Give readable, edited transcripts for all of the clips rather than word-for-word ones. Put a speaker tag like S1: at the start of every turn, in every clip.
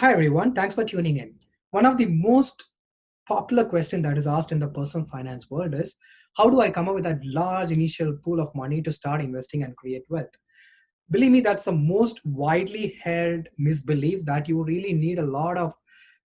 S1: Hi everyone, thanks for tuning in. One of the most popular question that is asked in the personal finance world is how do I come up with that large initial pool of money to start investing and create wealth? Believe me, that's the most widely held misbelief that you really need a lot of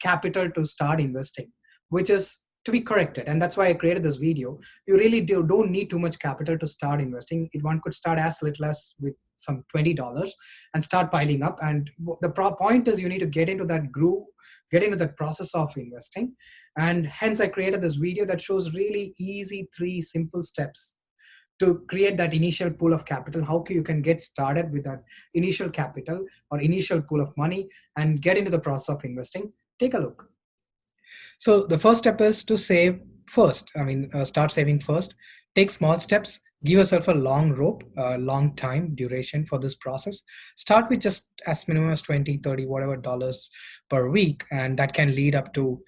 S1: capital to start investing, which is to be corrected. And that's why I created this video. You really don't need too much capital to start investing. One could start as little as with some $20 and start piling up. And the point is you need to get into that groove, get into that process of investing. And hence I created this video that shows really easy three simple steps to create that initial pool of capital, how you can get started with that initial capital or initial pool of money and get into the process of investing. Take a look. So the first step is to save first. Start saving first. Take small steps. Give yourself a long rope, long time duration for this process. Start with just as minimum as 20, 30, whatever dollars per week, and that can lead up to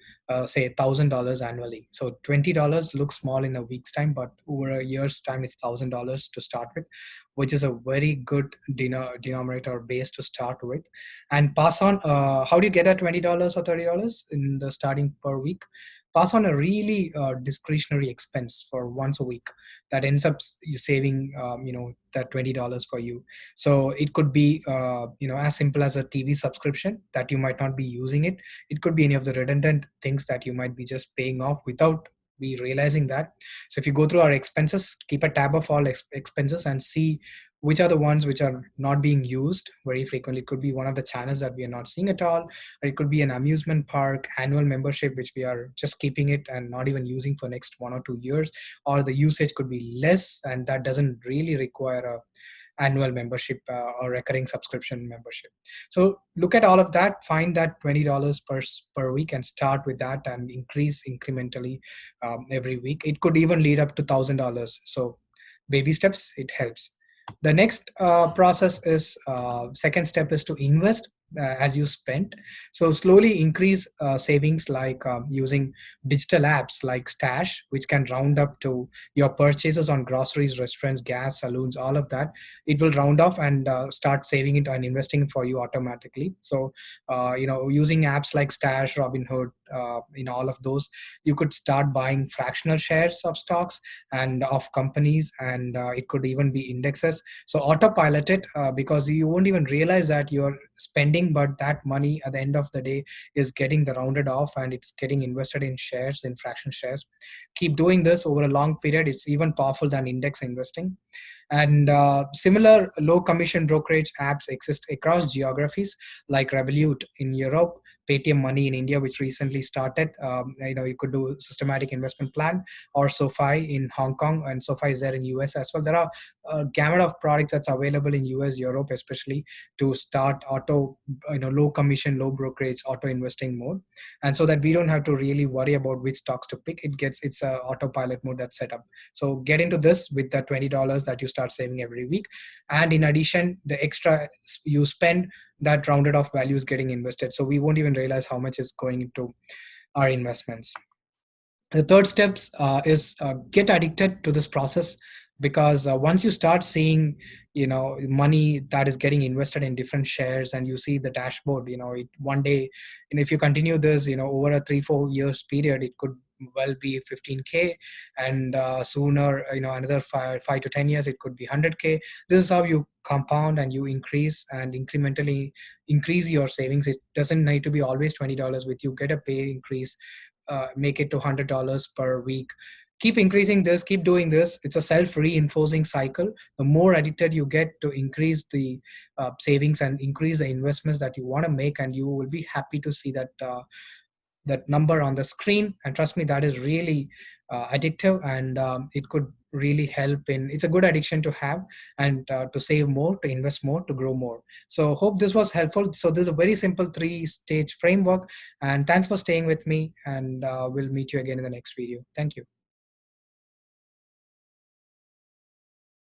S1: say $1,000 annually. So $20 looks small in a week's time, but over a year's time, it's $1,000 to start with, which is a very good denominator base to start with. And pass on. How do you get that $20 or $30 in the starting per week? Pass on a really discretionary expense for once a week that ends up you saving that $20 for you. So it could be as simple as a TV subscription that you might not be using it. It could be any of the redundant things that you might be just paying off without be realizing that. So if you go through our expenses, keep a tab of all expenses and see which are the ones which are not being used very frequently. It could be one of the channels that we are not seeing at all, or it could be an amusement park annual membership which we are just keeping it and not even using for next 1 or 2 years, or the usage could be less and that doesn't really require a annual membership or recurring subscription membership. So look at all of that, find that $20 per week and start with that and increase incrementally every week. It could even lead up to $1,000. So baby steps, it helps. The next process is second step is to invest as you spend. So slowly increase savings like using digital apps like Stash, which can round up to your purchases on groceries, restaurants, gas, saloons, all of that. It will round off and start saving it and investing for you automatically. So using apps like Stash, Robinhood, all of those, you could start buying fractional shares of stocks and of companies, and it could even be indexes. So autopilot it because you won't even realize that you're spending, but that money at the end of the day is getting the rounded off and it's getting invested in shares, in fraction shares. Keep doing this over a long period. It's even powerful than index investing. And similar low commission brokerage apps exist across geographies like Revolut in Europe, Paytm Money in India, which recently started. You could do systematic investment plan, or SoFi in Hong Kong, and SoFi is there in US as well. There are a gamut of products that's available in US, Europe, especially to start auto, low commission, low brokerage, auto investing mode, and so that we don't have to really worry about which stocks to pick. It's a autopilot mode that's set up. So get into this with the $20 that you start saving every week, and in addition, the extra you spend, that rounded off value is getting invested. So we won't even realize how much is going into our investments. The third steps is get addicted to this process, because once you start seeing money that is getting invested in different shares and you see the dashboard, one day, and if you continue this over a 3-4 years period, it could well be 15K, and sooner, another 5 to 10 years, it could be 100K. This is how you compound and you increase and incrementally increase your savings. It doesn't need to be always $20 with you. Get a pay increase, make it to $100 per week. Keep increasing this, keep doing this. It's a self-reinforcing cycle. The more addicted you get to increase the savings and increase the investments that you want to make, and you will be happy to see that number on the screen. And trust me, that is really addictive, and it could really help in, it's a good addiction to have, and to save more, to invest more, to grow more. So hope this was helpful. So this is a very simple 3-stage framework, and thanks for staying with me, and we'll meet you again in the next video. Thank you.